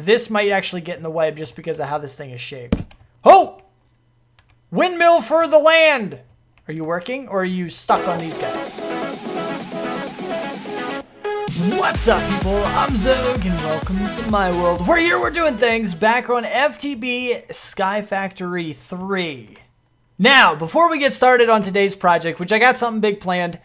this might actually get in the way just because of how this thing is shaped. Oh! Windmill for the land! Are you working or are you stuck on these guys? What's up, people? I'm Xogue and welcome to my world. We're here, we're doing things back on FTB SkyFactory 3. Now, before we get started on today's project, which I got something big planned,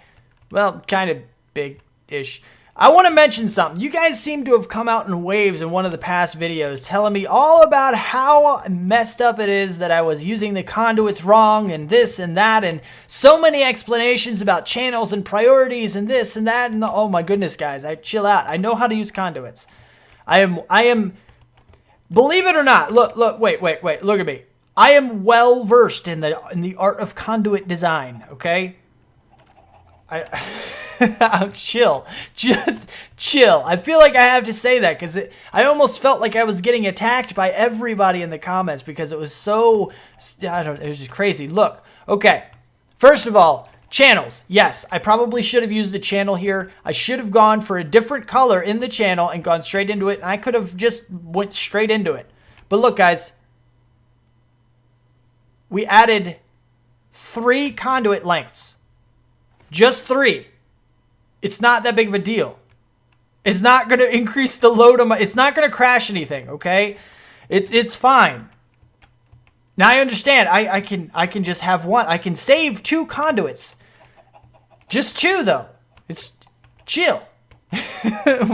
well, kind of big-ish, I want to mention something. You guys seem to have come out in waves in one of the past videos telling me all about how messed up it is that I was using the conduits wrong and this and that and so many explanations about channels and priorities and this and that and oh my goodness, guys, chill out. I know how to use conduits. I am believe it or not, wait, look at me. I am well versed in the art of conduit design, okay? Chill. Just chill. I feel like I have to say that because I almost felt like I was getting attacked by everybody in the comments because it was so, it was just crazy. Look, okay. First of all, channels. Yes, I probably should have used the channel here. I should have gone for a different color in the channel and gone straight into it. And I could have just went straight into it. But look, guys. We added 3 conduit lengths. Just 3. It's not that big of a deal. It's not going to increase the load on my... It's not going to crash anything, okay? It's fine. Now I understand. I can just have one. I can save 2 conduits. Just 2, though. It's chill.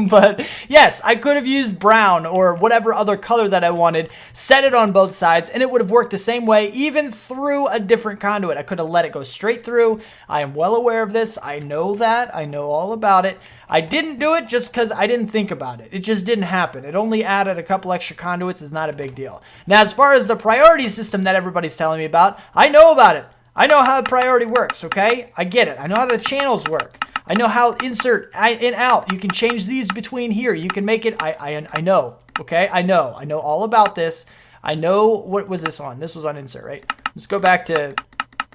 But yes, I could have used brown or whatever other color that I wanted, set it on both sides, and it would have worked the same way, even through a different conduit. I could have let it go straight through. I am well aware of this. I know that. I know all about it. I didn't do it just because I didn't think about it. It just didn't happen. It only added a couple extra conduits. It's not a big deal. Now, as far as the priority system that everybody's telling me about, I know about it. I know how the priority works, okay? I get it. I know how the channels work. I know how insert in out. You can change these between here. You can make it. I know. Okay. I know all about this. I know what was this on. This was on insert, right? Let's go back to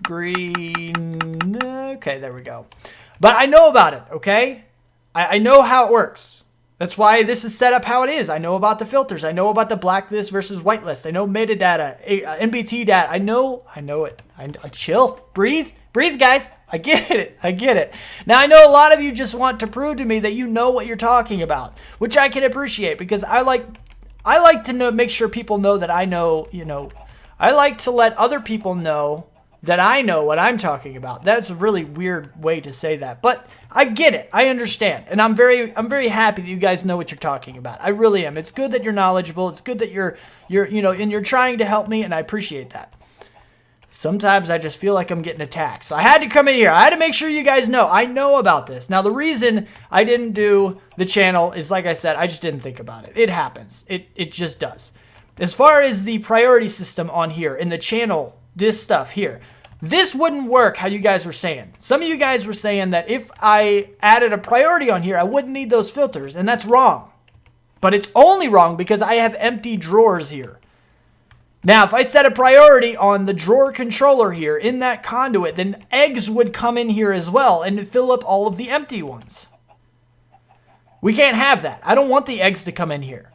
green. Okay, there we go. But I know about it. Okay. I know how it works. That's why this is set up how it is. I know about the filters. I know about the blacklist versus whitelist. I know metadata, NBT data. I know it. I chill. Breathe, guys. I get it. Now, I know a lot of you just want to prove to me that you know what you're talking about, which I can appreciate because I like to know, make sure people know that I know, I like to let other people know that I know what I'm talking about. That's a really weird way to say that, but I get it. I understand. And I'm very happy that you guys know what you're talking about. I really am. It's good that you're knowledgeable. It's good that you're and you're trying to help me, and I appreciate that. Sometimes I just feel like I'm getting attacked. So I had to come in here. I had to make sure you guys know. I know about this. Now, the reason I didn't do the channel is, like I said, I just didn't think about it. It happens. It just does. As far as the priority system on here, in the channel, this stuff here, this wouldn't work how you guys were saying. Some of you guys were saying that if I added a priority on here, I wouldn't need those filters, and that's wrong. But it's only wrong because I have empty drawers here. Now, if I set a priority on the drawer controller here in that conduit, then eggs would come in here as well and fill up all of the empty ones. We can't have that. I don't want the eggs to come in here.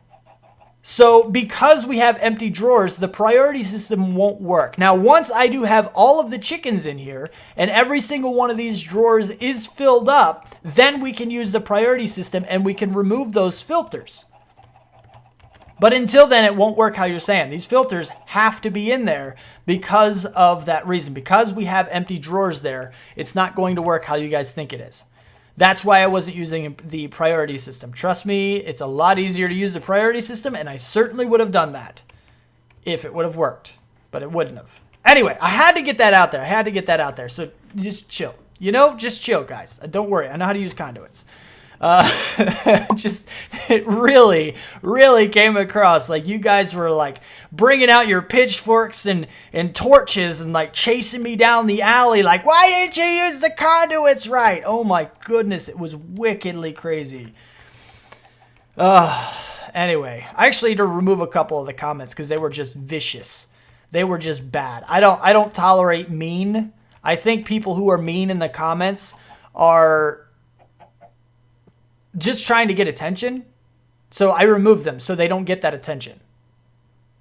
So because we have empty drawers, the priority system won't work. Now, once I do have all of the chickens in here and every single one of these drawers is filled up, then we can use the priority system and we can remove those filters. But until then, it won't work how you're saying. These filters have to be in there because of that reason. Because we have empty drawers there, it's not going to work how you guys think it is. That's why I wasn't using the priority system. Trust me, it's a lot easier to use the priority system, and I certainly would have done that if it would have worked. But it wouldn't have. Anyway, I had to get that out there. So just chill. Just chill, guys. Don't worry. I know how to use conduits. It really came across like you guys were like bringing out your pitchforks and torches and like chasing me down the alley like, why didn't you use the conduits right? Oh my goodness, it was wickedly crazy. Anyway, I actually had to remove a couple of the comments because they were just vicious. They were just bad. I don't tolerate mean. I think people who are mean in the comments are just trying to get attention. So I remove them so they don't get that attention.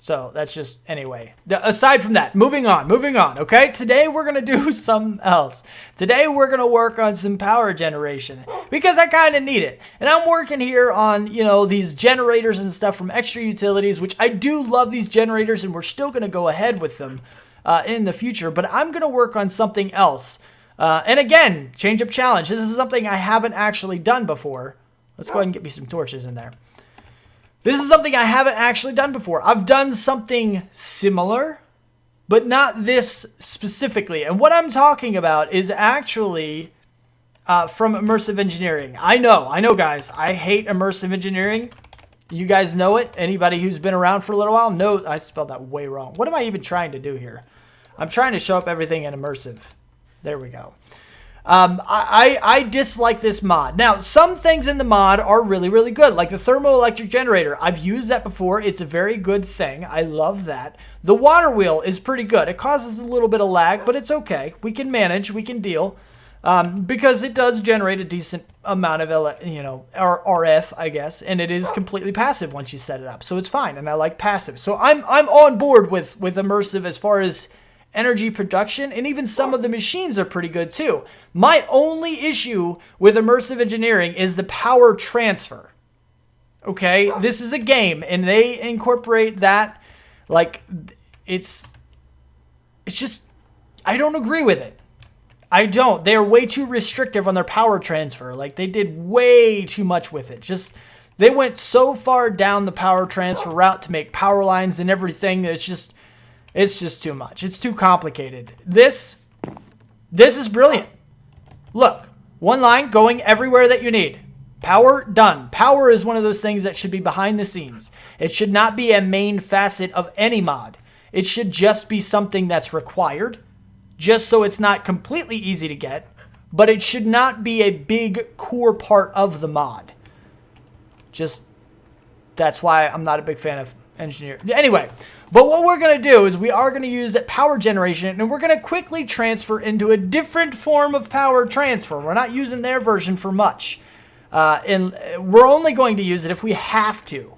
So that's just, anyway. Aside from that, moving on, okay? Today we're going to do something else. Today we're going to work on some power generation because I kind of need it. And I'm working here on, you know, these generators and stuff from Extra Utilities, which I do love these generators, and we're still going to go ahead with them in the future. But I'm going to work on something else. And again, change up challenge. This is something I haven't actually done before. Let's go ahead and get me some torches in there. This is something I haven't actually done before. I've done something similar, but not this specifically. And what I'm talking about is actually from immersive engineering. I know, guys. I hate immersive engineering. You guys know it. Anybody who's been around for a little while knows. I spelled that way wrong. What am I even trying to do here? I'm trying to show up everything in immersive. There we go. I dislike this mod. Now, some things in the mod are really, really good, like the thermoelectric generator. I've used that before. It's a very good thing. I love that. The water wheel is pretty good. It causes a little bit of lag, but it's okay. We can manage. We can deal. Because it does generate a decent amount of, RF, I guess, and it is completely passive once you set it up. So it's fine, and I like passive. So I'm on board with immersive as far as energy production, and even some of the machines are pretty good too. My only issue with immersive engineering is the power transfer. Okay, this is a game, and they incorporate that, like, it's just, I don't agree with it. I don't. They're way too restrictive on their power transfer. Like, they did way too much with it. Just, they went so far down the power transfer route to make power lines and everything. It's just too much. It's too complicated. This is brilliant. Look, one line going everywhere that you need. Power, done. Power is one of those things that should be behind the scenes. It should not be a main facet of any mod. It should just be something that's required, just so it's not completely easy to get, but it should not be a big core part of the mod. That's why I'm not a big fan of engineer. Anyway, but what we're going to do is we are going to use power generation, and we're going to quickly transfer into a different form of power transfer. We're not using their version for much. And we're only going to use it if we have to.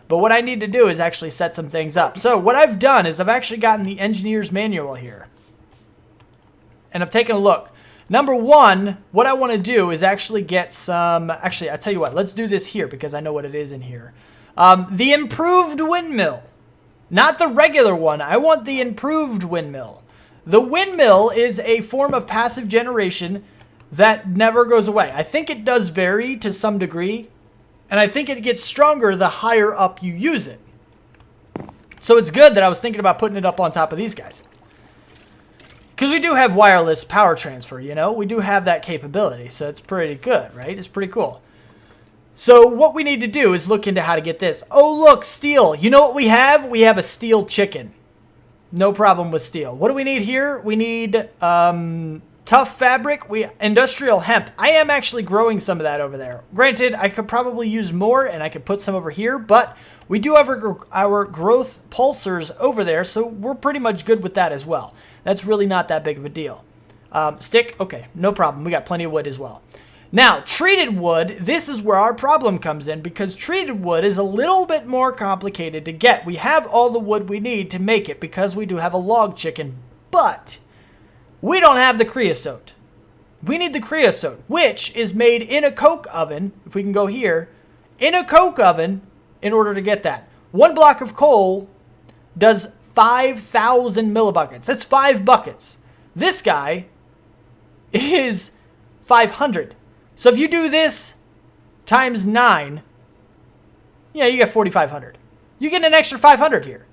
But what I need to do is actually set some things up. So what I've done is I've actually gotten the engineer's manual here. And I've taken a look. Number one, what I want to do is actually get some... Actually, I'll tell you what. Let's do this here because I know what it is in here. The improved windmill. Not the regular one. I want the improved windmill. The windmill is a form of passive generation that never goes away. I think it does vary to some degree, and I think it gets stronger the higher up you use it. So it's good that I was thinking about putting it up on top of these guys. Because we do have wireless power transfer, you know? We do have that capability, so it's pretty good, right? It's pretty cool. So what we need to do is look into how to get this. Oh, look, steel. You know what we have? We have a steel chicken. No problem with steel. What do we need here? We need tough fabric. Industrial hemp. I am actually growing some of that over there. Granted, I could probably use more, and I could put some over here, but we do have our growth pulsars over there, so we're pretty much good with that as well. That's really not that big of a deal. Stick? Okay, no problem. We got plenty of wood as well. Now, treated wood, this is where our problem comes in because treated wood is a little bit more complicated to get. We have all the wood we need to make it because we do have a log chicken, but we don't have the creosote. We need the creosote, which is made in a coke oven, if we can go here, in a coke oven in order to get that. One block of coal does 5,000 millibuckets. That's 5 buckets. This guy is 500. So if you do this times 9, yeah, you get 4,500. You get an extra 500 here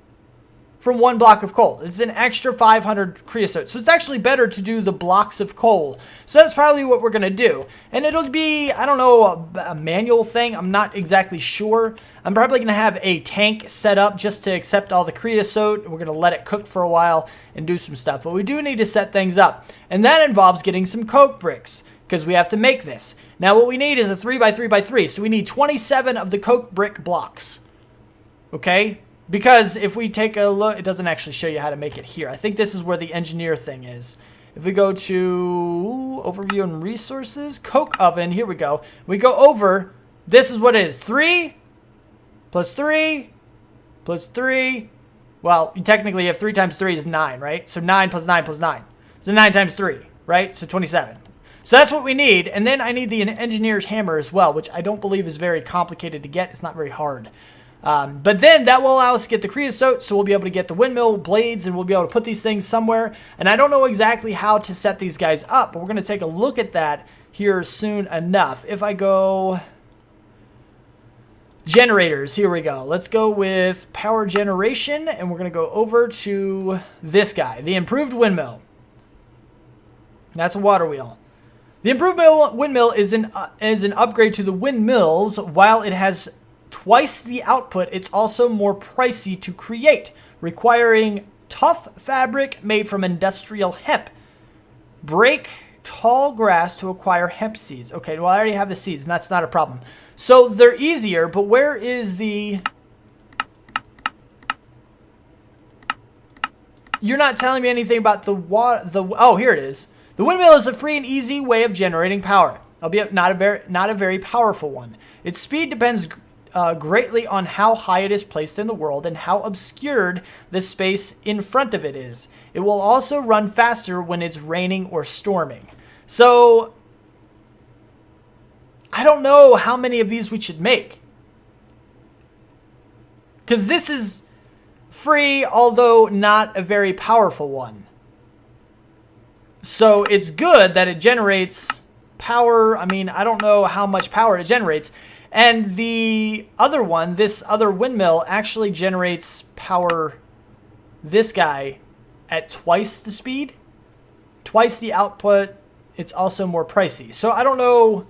from one block of coal. It's an extra 500 creosote. So it's actually better to do the blocks of coal. So that's probably what we're going to do. And it'll be, I don't know, a manual thing. I'm not exactly sure. I'm probably going to have a tank set up just to accept all the creosote. We're going to let it cook for a while and do some stuff. But we do need to set things up. And that involves getting some coke bricks, because we have to make this. Now what we need is a 3x3x3, so we need 27 of the coke brick blocks. Okay? Because if we take a look, it doesn't actually show you how to make it here. I think this is where the engineer thing is. If we go to overview and resources, coke oven, here we go. We go over, this is what it is. 3 plus 3, plus 3. Well, you technically have 3 times 3 is 9, right? So 9 plus 9 plus 9. So 9 times 3, right? So 27. So that's what we need. And then I need the engineer's hammer as well, which I don't believe is very complicated to get. It's not very hard. But then that will allow us to get the creosote, so we'll be able to get the windmill blades, and we'll be able to put these things somewhere. And I don't know exactly how to set these guys up, but we're going to take a look at that here soon enough. If I go generators, here we go. Let's go with power generation, and we're going to go over to this guy, the improved windmill. That's a water wheel. The improved windmill is an upgrade to the windmills. While it has twice the output, it's also more pricey to create, requiring tough fabric made from industrial hemp. Break tall grass to acquire hemp seeds. Okay, well, I already have the seeds, and that's not a problem. So they're easier, but where is the... You're not telling me anything about the water. Oh, here it is. The windmill is a free and easy way of generating power, albeit not a very powerful one. Its speed depends greatly on how high it is placed in the world and how obscured the space in front of it is. It will also run faster when it's raining or storming. So, I don't know how many of these we should make. Because this is free, although not a very powerful one. So it's good that it generates power. I mean, I don't know how much power it generates. And the other one, this other windmill, actually generates power, this guy, at twice the speed, twice the output. It's also more pricey. So I don't know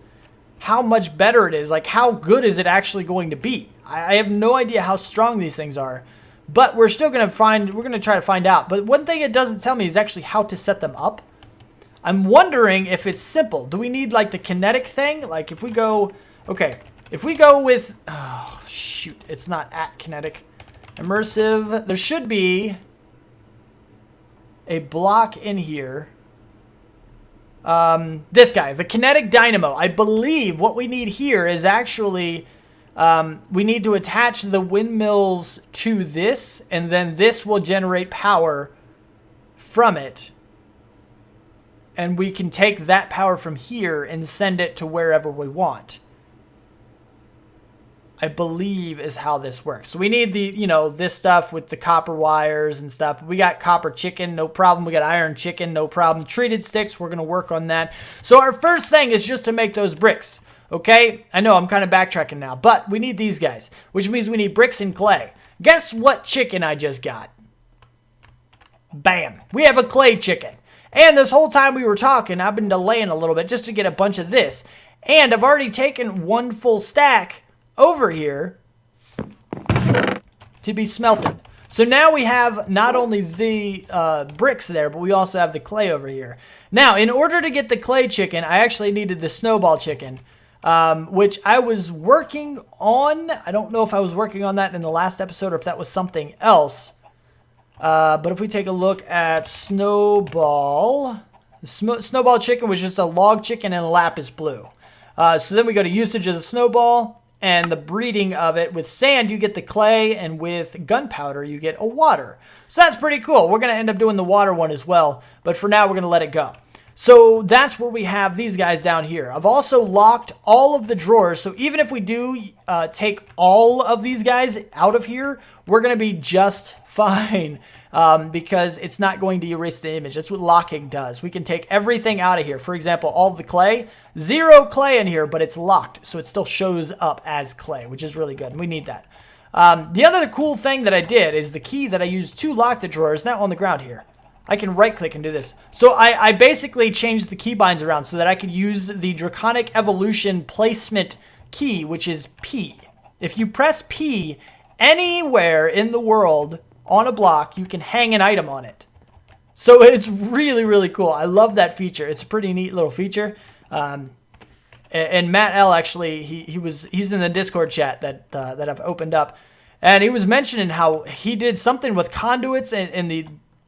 how much better it is. Like, how good is it actually going to be? I have no idea how strong these things are. But we're still going to we're going to try to find out. But one thing it doesn't tell me is actually how to set them up. I'm wondering if it's simple. Do we need, like, the kinetic thing? Like, if we go... Okay, if we go with... Oh, shoot. It's not at kinetic. Immersive. There should be a block in here. This guy, the kinetic dynamo. I believe what we need here is actually... we need to attach the windmills to this, and then this will generate power from it. And we can take that power from here and send it to wherever we want. I believe is how this works. So we need the, you know, this stuff with the copper wires and stuff. We got copper chicken, no problem. We got iron chicken, no problem. Treated sticks, we're going to work on that. So our first thing is just to make those bricks. Okay? I know I'm kind of backtracking now, but we need these guys, which means we need bricks and clay. Guess what chicken I just got? Bam. We have a clay chicken. And this whole time we were talking, I've been delaying a little bit just to get a bunch of this. And I've already taken one full stack over here to be smelted. So now we have not only the bricks there, but we also have the clay over here. Now, in order to get the clay chicken, I actually needed the snowball chicken, which I was working on. I don't know if I was working on that in the last episode or if that was something else. But if we take a look at snowball, snowball chicken was just a log chicken and lapis blue. So then we go to usage of the snowball and the breeding of it. With sand, you get the clay, and with gunpowder, you get a water. So that's pretty cool. We're going to end up doing the water one as well, but for now, we're going to let it go. So that's where we have these guys down here. I've also locked all of the drawers, so even if we do take all of these guys out of here, we're going to be just fine because it's not going to erase the image. That's what locking does. We can take everything out of here. For example, all the clay, 0 clay in here, but it's locked, so it still shows up as clay, which is really good, and we need that. The other cool thing that I did is the key that I used to lock the drawer is now on the ground here. I can right click and do this. So I basically changed the keybinds around so that I could use the Draconic Evolution placement key, which is P. If you press P anywhere in the world on a block, you can hang an item on it. So it's really, really cool. I love that feature. It's a pretty neat little feature. And Matt L actually, he's in the Discord chat that I've opened up. And he was mentioning how he did something with conduits and the...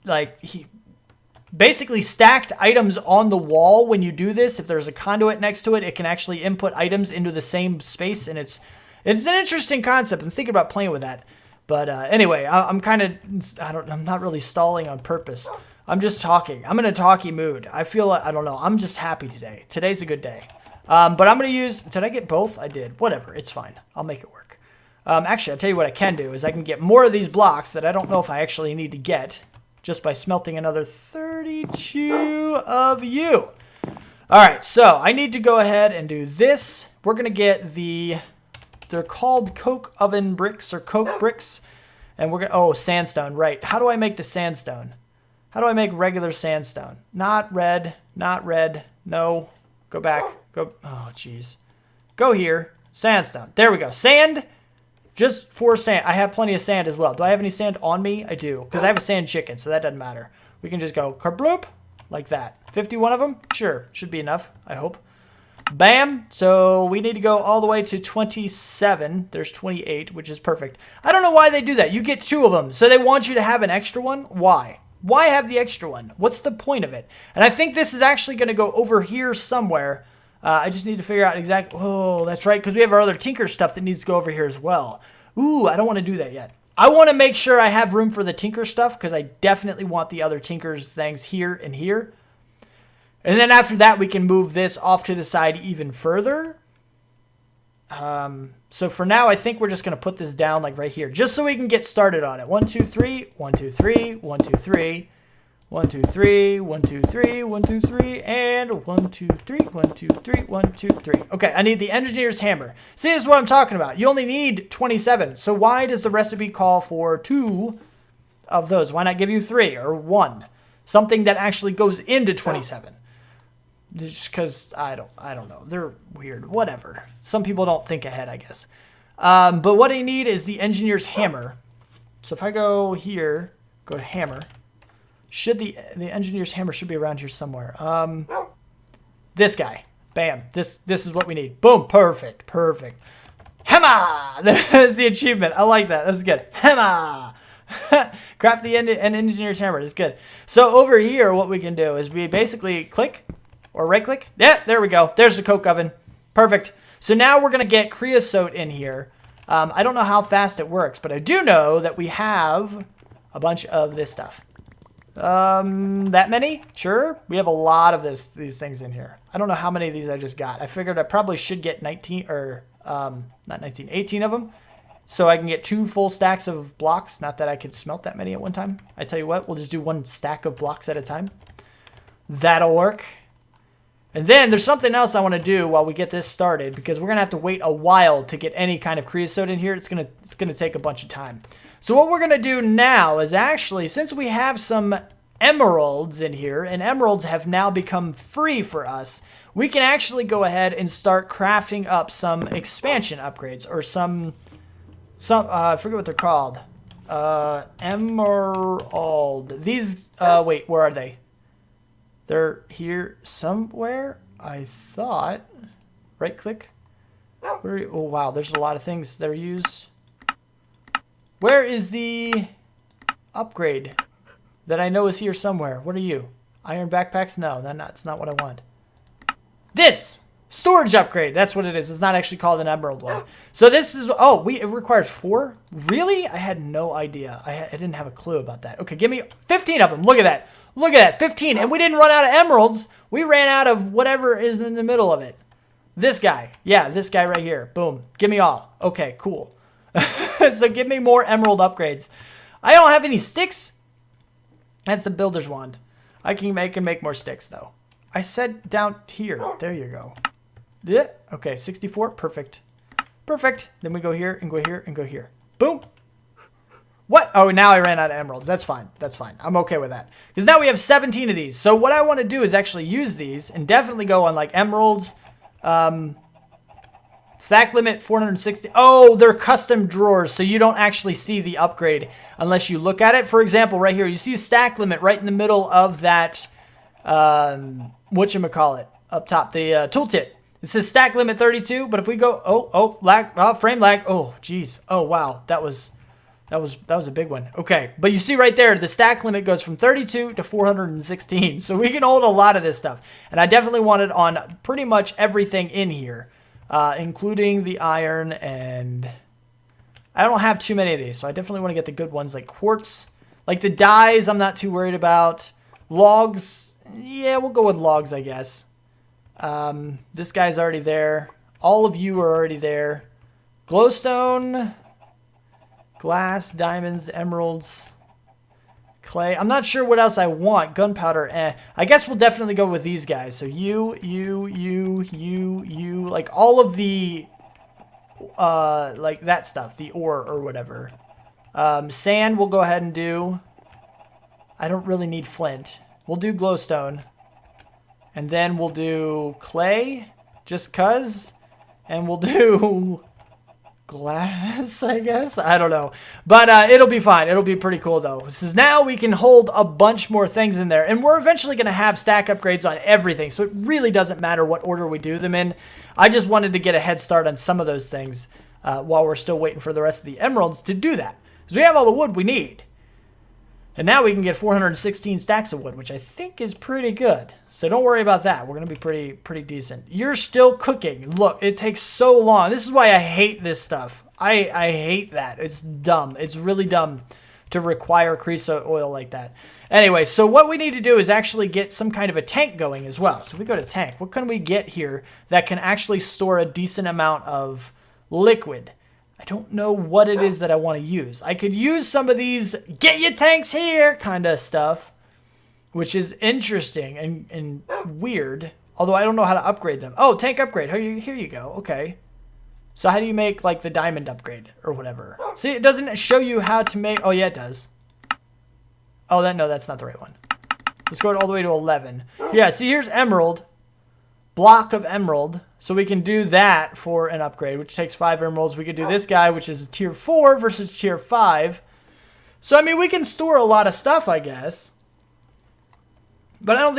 Like, he basically stacked items on the wall when you do this. If there's a conduit next to it, it can actually input items into the same space, and it's It's an interesting concept. I'm thinking about playing with that. But anyway, I'm not really stalling on purpose. I'm just talking. I'm in a talky mood. I feel like, I don't know. I'm just happy today. Today's a good day. But I'm going to use, did I get both? I did. Whatever. It's fine. I'll make it work. Actually, I'll tell you what I can do is I can get more of these blocks that I don't know if I actually need to get just by smelting another 32 of you. All right. So I need to go ahead and do this. We're going to get they're called coke oven bricks or coke bricks. And we're going to, oh, sandstone, right. How do I make the sandstone? How do I make regular sandstone? Not red, no. Go back, go, oh, jeez. Go here, sandstone. There we go, sand, just for sand. I have plenty of sand as well. Do I have any sand on me? I do, because I have a sand chicken, so that doesn't matter. We can just go kerbloop, like that. 51 of them? Sure, should be enough, I hope. Bam. So we need to go all the way to 27. There's 28, which is perfect. I don't know why they do that. You get 2 of them. So they want you to have an extra one? Why? Why have the extra one? What's the point of it? And I think this is actually going to go over here somewhere. I just need to figure out exactly. Oh, that's right. Because we have our other Tinker stuff that needs to go over here as well. Ooh, I don't want to do that yet. I want to make sure I have room for the Tinker stuff because I definitely want the other Tinker's things here and here. And then after that, we can move this off to the side even further. So for now, I think we're just going to put this down like right here, just so we can get started on it. 1, 2, 3, 1, 2, 3, 1, 2, 3, 1, 2, 3, 1, 2, 3, 1, 2, 3, and 1, 2, 3, 1, 2, 3, 1, 2, 3. Okay, I need the engineer's hammer. See, this is what I'm talking about. You only need 27. So why does the recipe call for 2 of those? Why not give you 3 or 1? Something that actually goes into 27. Just because I don't know. They're weird. Whatever. Some people don't think ahead, I guess. But what I need is the engineer's hammer. So if I go here, go to hammer. Should the engineer's hammer should be around here somewhere. This guy. Bam. This is what we need. Boom. Perfect. Perfect. Hammer. There's the achievement. I like that. That's good. Hammer. Craft the engineer's hammer. That's good. So over here, what we can do is we basically click. Or right click. Yeah, there we go. There's the coke oven. Perfect. So now we're going to get creosote in here. I don't know how fast it works, but I do know that we have a bunch of this stuff. That many? Sure. We have a lot of these things in here. I don't know how many of these I just got. I figured I probably should get 19 or not 19, 18 of them. So I can get 2 full stacks of blocks. Not that I could smelt that many at one time. I tell you what, we'll just do 1 stack of blocks at a time. That'll work. And then there's something else I want to do while we get this started because we're going to have to wait a while to get any kind of creosote in here. It's going to take a bunch of time. So what we're going to do now is actually, since we have some emeralds in here and emeralds have now become free for us, we can actually go ahead and start crafting up some expansion upgrades or some I forget what they're called. Emerald. These, wait, where are they? They're here somewhere, I thought. Right click. Oh, wow, there's a lot of things that are used. Where is the upgrade that I know is here somewhere? What are you? Iron backpacks? No, that's not what I want. This! Storage upgrade. That's what it is. It's not actually called an emerald one. So this is... Oh, it requires 4? Really? I had no idea. I didn't have a clue about that. Okay, give me 15 of them. Look at that. Look at that, 15. And we didn't run out of emeralds. We ran out of whatever is in the middle of it. This guy. Yeah, this guy right here. Boom. Give me all. Okay, cool. So give me more emerald upgrades. I don't have any sticks. That's the builder's wand. I can make more sticks, though. I said down here. There you go. Yeah. Okay, 64. Perfect. Perfect. Then we go here and go here and go here. Boom. What? Oh, now I ran out of emeralds. That's fine. That's fine. I'm okay with that. Because now we have 17 of these. So what I want to do is actually use these and definitely go on like emeralds. Stack limit 460. Oh, they're custom drawers. So you don't actually see the upgrade unless you look at it. For example, right here, you see the stack limit right in the middle of that, whatchamacallit, up top, the tooltip. It says stack limit 32. But if we go, lag, frame lag. Oh, geez. Oh, wow. That was a big one. Okay, but you see right there, the stack limit goes from 32 to 416. So we can hold a lot of this stuff. And I definitely want it on pretty much everything in here. including the iron, and I don't have too many of these, so I definitely want to get the good ones like quartz. Like the dyes, I'm not too worried about. Logs, yeah, we'll go with logs, I guess. This guy's already there. All of you are already there. Glowstone, glass, diamonds, emeralds, clay. I'm not sure what else I want. Gunpowder, I guess we'll definitely go with these guys. So you, like all of the, like that stuff, the ore or whatever. Sand we'll go ahead and do. I don't really need flint. We'll do glowstone. And then we'll do clay, just cuz. And we'll do glass, I guess. I don't know. But it'll be fine. It'll be pretty cool, though. This is now we can hold a bunch more things in there. And we're eventually going to have stack upgrades on everything. So it really doesn't matter what order we do them in. I just wanted to get a head start on some of those things while we're still waiting for the rest of the emeralds to do that. Because we have all the wood we need. And now we can get 416 stacks of wood, which I think is pretty good. So don't worry about that. We're going to be pretty decent. You're still cooking. Look, it takes so long. This is why I hate this stuff. I hate that. It's dumb. It's really dumb to require creosote oil like that. Anyway, so what we need to do is actually get some kind of a tank going as well. So we go to tank. What can we get here that can actually store a decent amount of liquid? I don't know what it is that I want to use. I could use some of these get your tanks here kind of stuff, which is interesting and weird, although I don't know how to upgrade them. Oh, tank upgrade. Here you go. Okay. So how do you make like the diamond upgrade or whatever? See, it doesn't show you how to make. Oh, yeah, it does. Oh, no, that's not the right one. Let's go all the way to 11. Yeah, see, here's emerald. Block of emerald. So we can do that for an upgrade, which takes 5 emeralds. We could do this guy, which is a tier 4 versus tier 5. So, I mean, we can store a lot of stuff, I guess. But I don't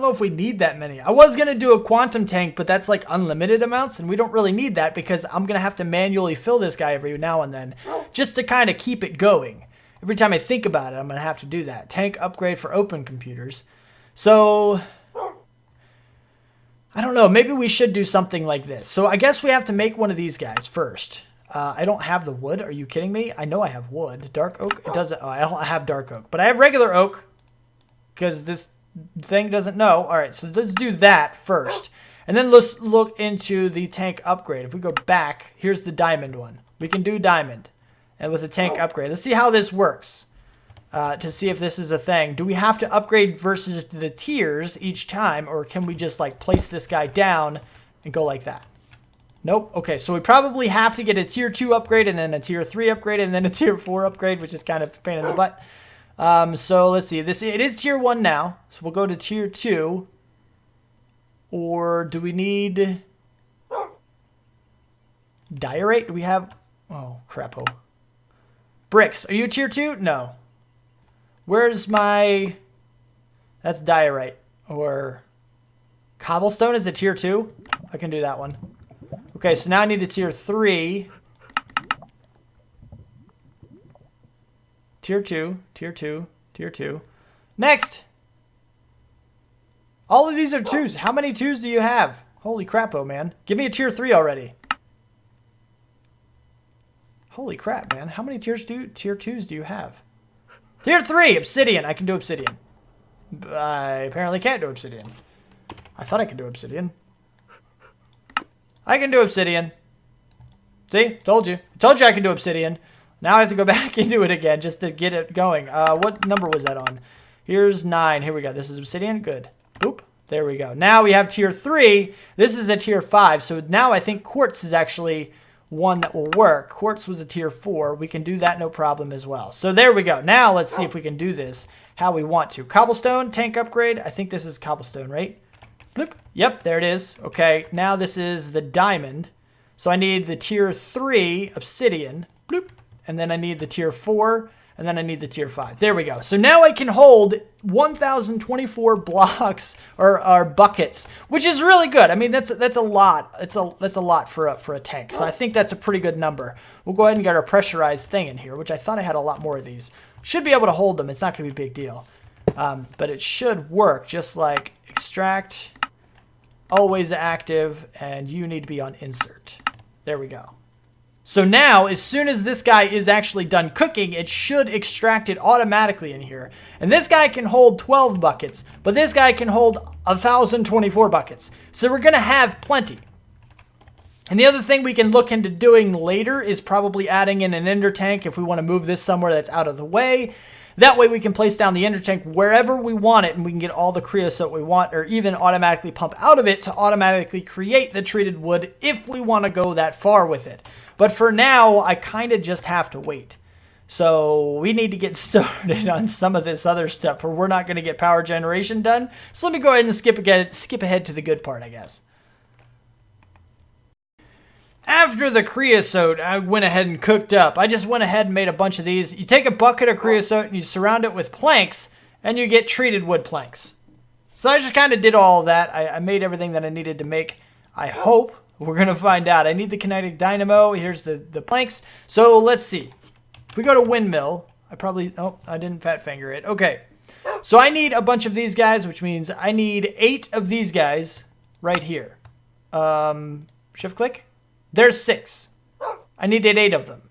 know if we need that many. I was going to do a quantum tank, but that's like unlimited amounts, and we don't really need that because I'm going to have to manually fill this guy every now and then just to kind of keep it going. Every time I think about it, I'm going to have to do that. Tank upgrade for open computers. So I don't know. Maybe we should do something like this. So I guess we have to make one of these guys first. I don't have the wood. Are you kidding me? I know I have wood. Dark oak? It doesn't. Oh, I don't have dark oak. But I have regular oak because this thing doesn't know. All right, so let's do that first. And then let's look into the tank upgrade. If we go back, here's the diamond one. We can do diamond and with a tank upgrade. Let's see how this works to see if this is a thing. Do we have to upgrade versus the tiers each time, or can we just like place this guy down and go like that? Nope. Okay, so we probably have to get a tier 2 upgrade and then a tier 3 upgrade and then a tier 4 upgrade, which is kind of a pain in the butt. So let's see. It is tier 1 now. So we'll go to tier 2. Or do we need diorite? Do we have... Oh, crapo. Bricks. Are you tier 2? No. Where's my... That's diorite. Or cobblestone is a tier 2? I can do that one. Okay, so now I need a tier 3. Tier 2, tier 2, tier 2. Next! All of these are 2s. How many 2s do you have? Holy crapo, man. Give me a tier 3 already. Holy crap, man. How many tier 2s do you have? Tier 3, obsidian. I can do obsidian. I apparently can't do obsidian. I thought I could do obsidian. I can do obsidian. See? Told you. Told you I can do obsidian. Now I have to go back and do it again just to get it going. What number was that on? Here's 9. Here we go. This is obsidian. Good. Oop. There we go. Now we have tier 3. This is a tier 5. So now I think quartz is actually one that will work. Quartz was a tier 4. We can do that no problem as well. So there we go. Now let's see if we can do this how we want to. Cobblestone, tank upgrade. I think this is cobblestone, right? Bloop. Yep, there it is. Okay, now this is the diamond. So I need the tier 3 obsidian. Bloop. And then I need the tier 4. And then I need the tier 5. There we go. So now I can hold 1,024 blocks or buckets, which is really good. I mean, that's a lot. That's a lot for a tank. So I think that's a pretty good number. We'll go ahead and get our pressurized thing in here, which I thought I had a lot more of these. Should be able to hold them. It's not going to be a big deal. But it should work just like extract, always active, and you need to be on insert. There we go. So now, as soon as this guy is actually done cooking, it should extract it automatically in here. And this guy can hold 12 buckets, but this guy can hold 1,024 buckets. So we're going to have plenty. And the other thing we can look into doing later is probably adding in an ender tank if we want to move this somewhere that's out of the way. That way we can place down the ender tank wherever we want it, and we can get all the creosote we want, or even automatically pump out of it to automatically create the treated wood if we want to go that far with it. But for now, I kind of just have to wait. So we need to get started on some of this other stuff, or we're not going to get power generation done. So let me go ahead and skip ahead to the good part, I guess. After the creosote, I went ahead and cooked up. I just went ahead and made a bunch of these. You take a bucket of creosote and you surround it with planks, and you get treated wood planks. So I just kind of did all of that. I made everything that I needed to make. I hope. We're going to find out. I need the kinetic dynamo. Here's the planks. So let's see. If we go to windmill, I didn't fat finger it. Okay. So I need a bunch of these guys, which means I need 8 of these guys right here. Shift click. There's 6. I needed 8 of them.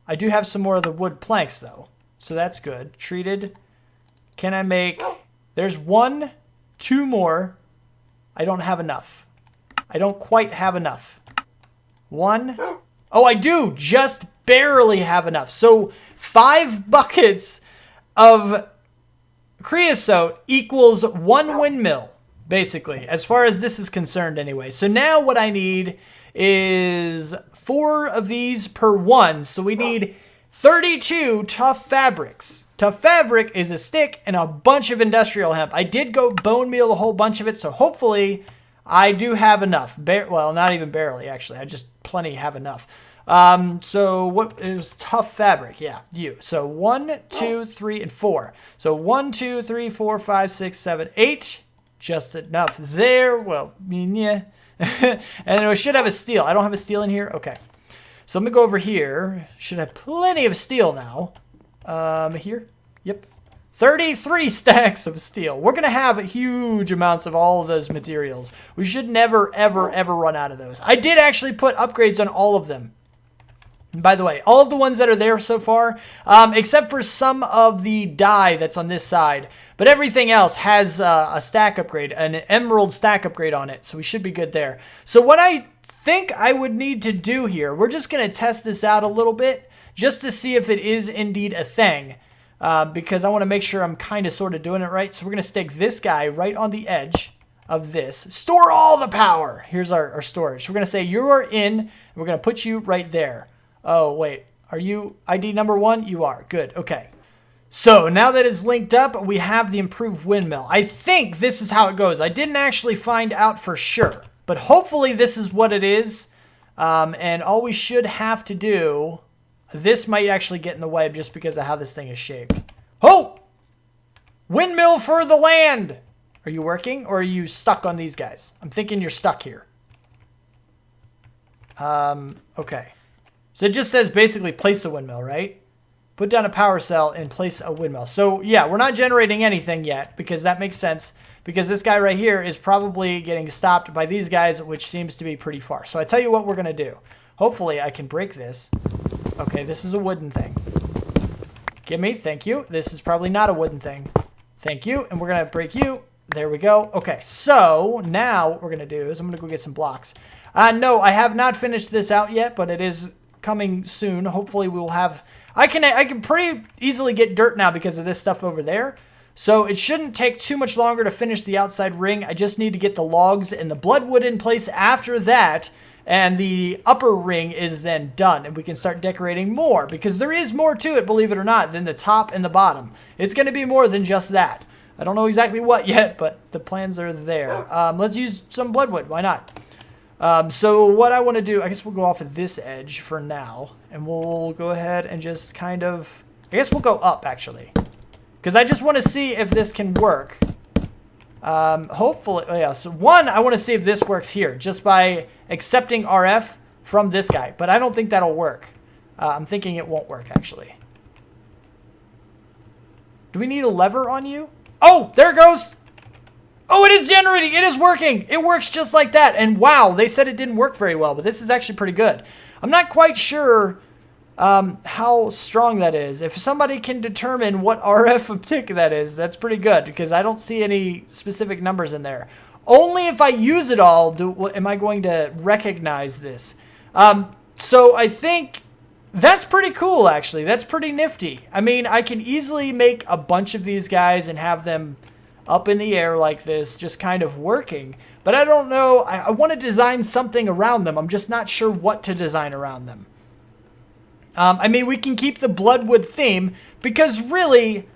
I do have some more of the wood planks though. So that's good. Treated. Can I make... There's 1, 2 more. I don't have enough. I don't quite have enough. 1. Oh, I do just barely have enough. So 5 buckets of creosote equals 1 windmill, basically, as far as this is concerned anyway. So now what I need is 4 of these per 1. So we need 32 tough fabrics. Tough fabric is a stick and a bunch of industrial hemp. I did go bone meal a whole bunch of it, so hopefully I do have enough. Well, not even barely, actually. I just plenty have enough. So what is tough fabric? Yeah, you. So 1, 2, 3, and 4. So 1, 2, 3, 4, 5, 6, 7, 8. Just enough there. Well, yeah. And then we should have a steel. I don't have a steel in here. Okay. So let me go over here. Should have plenty of steel now. Here. Yep. 33 stacks of steel. We're going to have huge amounts of all of those materials. We should never, ever, ever run out of those. I did actually put upgrades on all of them. And by the way, all of the ones that are there so far, except for some of the dye that's on this side. But everything else has a stack upgrade, an emerald stack upgrade on it. So we should be good there. So what I think I would need to do here, we're just going to test this out a little bit just to see if it is indeed a thing. Because I want to make sure I'm kind of sort of doing it right. So we're going to stick this guy right on the edge of this. Store all the power. Here's our storage. We're going to say you are in. And we're going to put you right there. Oh, wait. Are you ID number 1? You are. Good. Okay. So now that it's linked up, we have the improved windmill. I think this is how it goes. I didn't actually find out for sure. But hopefully this is what it is. And all we should have to do... This might actually get in the way just because of how this thing is shaped. Oh! Windmill for the land! Are you working or are you stuck on these guys? I'm thinking you're stuck here. Okay. So it just says basically place a windmill, right? Put down a power cell and place a windmill. So yeah, we're not generating anything yet because that makes sense. Because this guy right here is probably getting stopped by these guys, which seems to be pretty far. So I tell you what we're going to do. Hopefully I can break this. Okay, this is a wooden thing. Give me, thank you. This is probably not a wooden thing. Thank you. And we're going to break you. There we go. Okay, so now what we're going to do is I'm going to go get some blocks. No, I have not finished this out yet, but it is coming soon. Hopefully we will have... I can pretty easily get dirt now because of this stuff over there. So it shouldn't take too much longer to finish the outside ring. I just need to get the logs and the bloodwood in place after that. And the upper ring is then done. And we can start decorating more. Because there is more to it, believe it or not, than the top and the bottom. It's going to be more than just that. I don't know exactly what yet, but the plans are there. Let's use some bloodwood. Why not? So what I want to do, I guess we'll go off of this edge for now. And we'll go ahead and just kind of... I guess we'll go up, actually. Because I just want to see if this can work. Hopefully, oh yeah, so one, I want to see if this works here, just by accepting RF from this guy, but I don't think that'll work. I'm thinking it won't work, actually. Do we need a lever on you? Oh, there it goes! Oh, it is generating. It is working. It works just like that. And wow, they said it didn't work very well, but this is actually pretty good. I'm not quite sure how strong that is. If somebody can determine what RF uptick that is, that's pretty good because I don't see any specific numbers in there. Only if I use it all am I going to recognize this. So I think that's pretty cool, actually. That's pretty nifty. I mean, I can easily make a bunch of these guys and have them up in the air like this, just kind of working. But I don't know. I want to design something around them. I'm just not sure what to design around them. I mean, we can keep the bloodwood theme because really,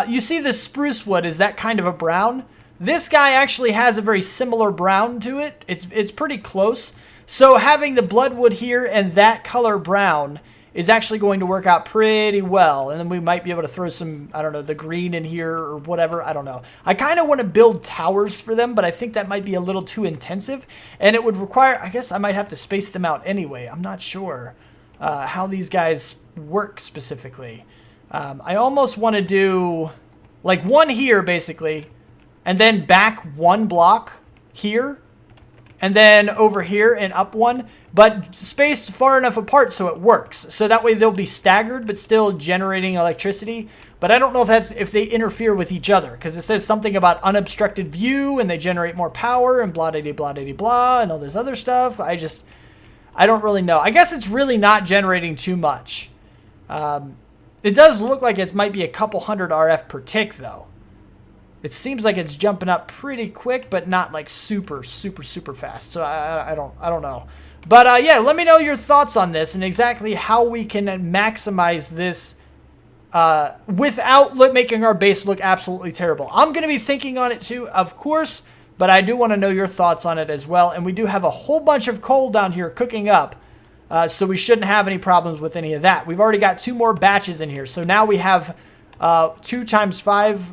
you see the spruce wood is that kind of a brown. This guy actually has a very similar brown to it. It's pretty close. So having the bloodwood here and that color brown is actually going to work out pretty well. And then we might be able to throw some, I don't know, the green in here or whatever. I don't know. I kind of want to build towers for them, but I think that might be a little too intensive. And it would require, I guess I might have to space them out anyway. I'm not sure how these guys work specifically. I almost want to do like one here basically, and then back one block here, and then over here and up one, but spaced far enough apart so it works. So that way they'll be staggered, but still generating electricity. But I don't know if they interfere with each other, because it says something about unobstructed view and they generate more power and blah, blah, blah, blah, blah, and all this other stuff. I don't really know. I guess it's really not generating too much. It does look like it might be a couple hundred RF per tick, though. It seems like it's jumping up pretty quick, but not like super, super, super fast. So I don't know. But yeah, let me know your thoughts on this and exactly how we can maximize this without making our base look absolutely terrible. I'm going to be thinking on it too, of course, but I do want to know your thoughts on it as well. And we do have a whole bunch of coal down here cooking up, so we shouldn't have any problems with any of that. We've already got 2 more batches in here. So now we have 2 times 5.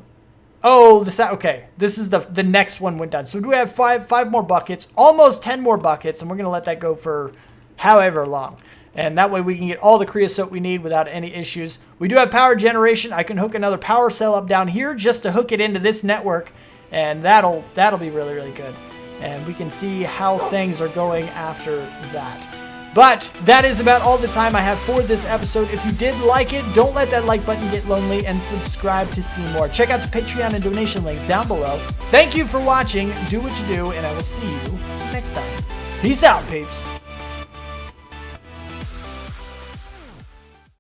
Oh, okay. This is the next one went down. So we have five more buckets, almost 10 more buckets, and we're going to let that go for however long. And that way we can get all the creosote we need without any issues. We do have power generation. I can hook another power cell up down here just to hook it into this network, and that'll be really, really good. And we can see how things are going after that. But that is about all the time I have for this episode. If you did like it, don't let that like button get lonely, and subscribe to see more. Check out the Patreon and donation links down below. Thank you for watching. Do what you do, and I will see you next time. Peace out, peeps.